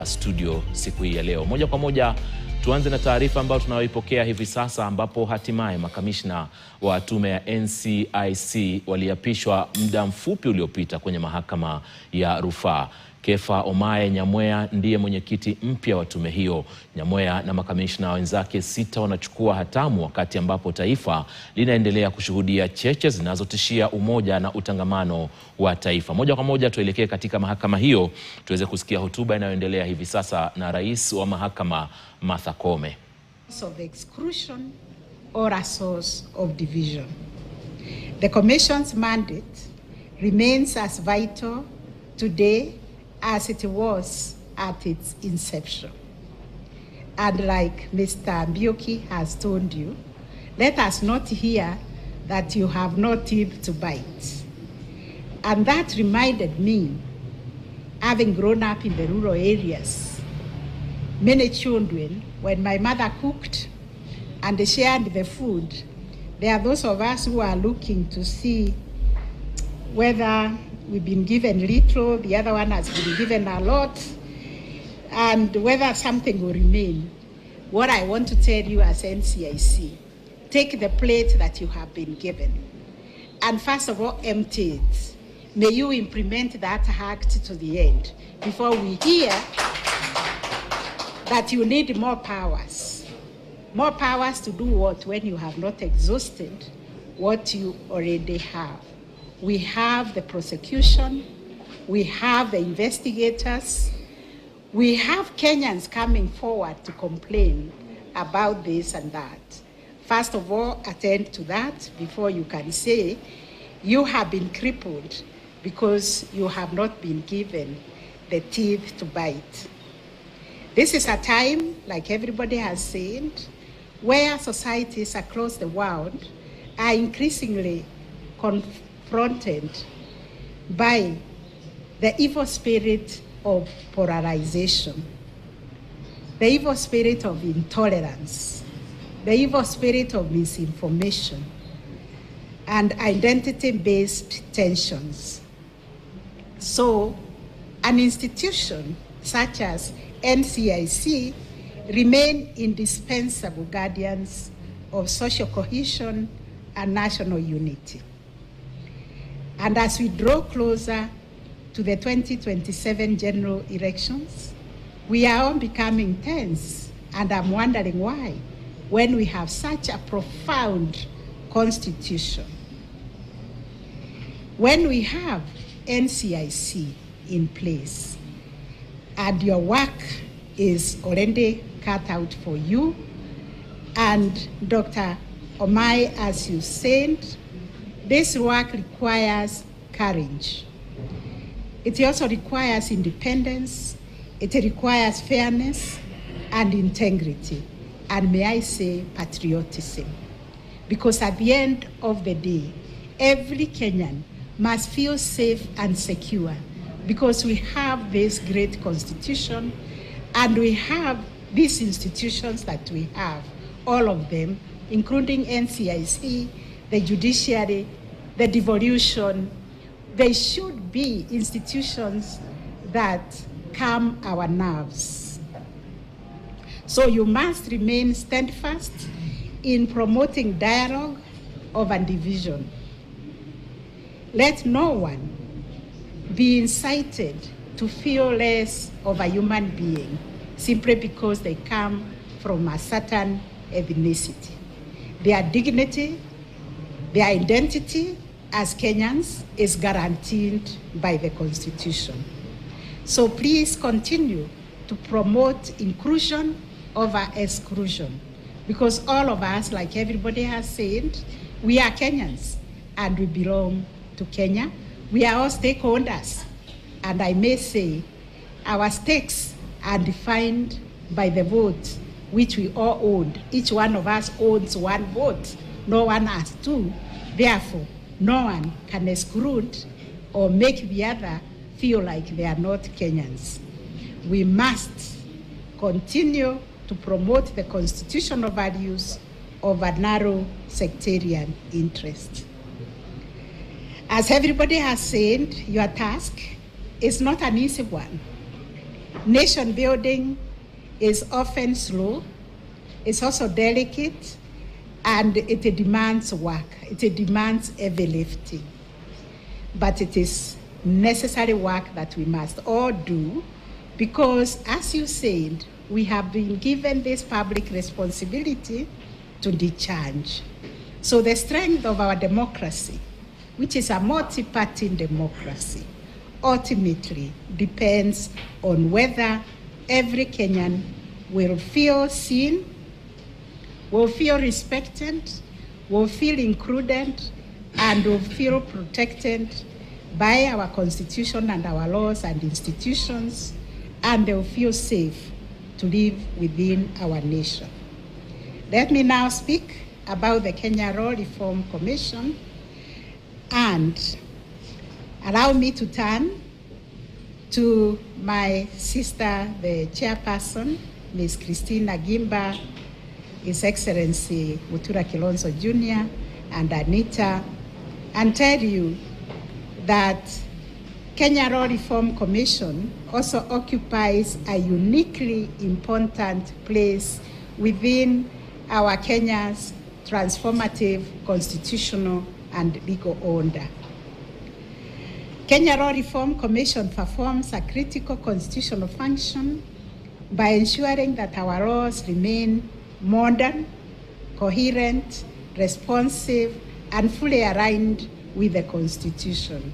Studio siku hii ya leo. Moja kwa moja tuanze na taarifa ambayo tunayoipokea hivi sasa, ambapo hatimaye makamishna wa tume ya NCIC waliapishwa muda mfupi uliopita kwenye mahakama ya rufaa. Kefa Omae Nyamweya ndiye mwenyekiti mpya wa tume hiyo. Nyamweya na makamishna wenzake 6 wanachukua hatamu wakati ambapo taifa linaendelea kushuhudia cheche zinazotishia umoja na utangamano wa taifa. Moja kwa moja tuelekee katika mahakama hiyo tuweze kusikia hotuba inayoendelea hivi sasa na rais wa mahakama Martha Koome. Of exclusion or a source of division. The Commission's mandate remains as vital today as it was at its inception. And like Mr. Mbiuki has told you, let us not hear that you have no teeth to bite. And that reminded me, having grown up in the rural areas, many children, when my mother cooked and shared the food, there are those of us who are looking to see whether we've been given little, the other one has been given a lot, and whether something will remain. What I want to tell you as NCIC, take the plate that you have been given, and first of all, empty it. May you implement that act to the end before we hear that you need more powers. More powers to do what when you have not exhausted what you already have. We have the prosecution, we have the investigators, we have Kenyans coming forward to complain about this and that. First of all, attend to that before you can say you have been crippled because you have not been given the teeth to bite. This is a time, like everybody has said, where societies across the world are increasingly confronted by the evil spirit of polarization, the evil spirit of intolerance, the evil spirit of misinformation, and identity-based tensions. So, an institution such as NCIC remain indispensable guardians of social cohesion and national unity. And as we draw closer to the 2027 general elections, we are all becoming tense, and I'm wondering why, when we have such a profound constitution. When we have NCIC in place, and your work is already cut out for you, and Dr. Omae, as you said, this work requires courage. It also requires independence, it requires fairness and integrity, and may I say patriotism. Because at the end of the day, every Kenyan must feel safe and secure because we have this great constitution and we have these institutions that we have, all of them, including NCIC, the judiciary, the devolution. They should be institutions that calm our nerves. So you must remain steadfast in promoting dialogue over division. Let no one be incited to feel less of a human being simply because they come from a certain ethnicity. Their dignity, their identity as Kenyans is guaranteed by the Constitution. So please continue to promote inclusion over exclusion, because all of us, like everybody has said, we are Kenyans and we belong to Kenya. We are all stakeholders, and I may say our stakes are defined by the vote which we all own. Each one of us owns one vote. No one has two. Therefore, no one can exclude or make the other feel like they are not Kenyans. We must continue to promote the constitutional values of a narrow sectarian interest. As everybody has said, your task is not an easy one. Nation building is often slow, it's also delicate, and it demands work, it demands heavy lifting. But it is necessary work that we must all do because, as you said, we have been given this public responsibility to discharge. So the strength of our democracy, which is a multi-party democracy, ultimately depends on whether every Kenyan will feel seen, will feel respected, will feel included, and will feel protected by our constitution and our laws and institutions, and they will feel safe to live within our nation. Let me now speak about the Kenya Law Reform Commission, and allow me to turn to my sister, the chairperson, Ms. Christina Gimba, His Excellency Mutura Kilonzo Jr., and Anita, and tell you that Kenya Law Reform Commission also occupies a uniquely important place within our Kenya's transformative constitutional and legal order. Kenya Law Reform Commission performs a critical constitutional function by ensuring that our laws remain modern, coherent, responsive, and fully aligned with the Constitution.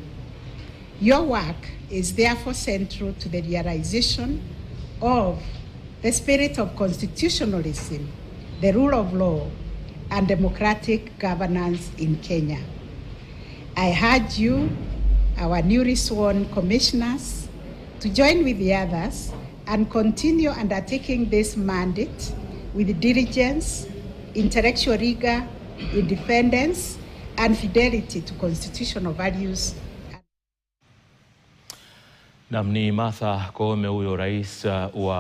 Your work is therefore central to the realization of the spirit of constitutionalism, the rule of law, and democratic governance in Kenya. I urge you, our newly sworn commissioners, to join with the others and continue undertaking this mandate with diligence, intellectual rigor, independence, and fidelity to constitutional values. Namni Martha Koome, huyo rais wa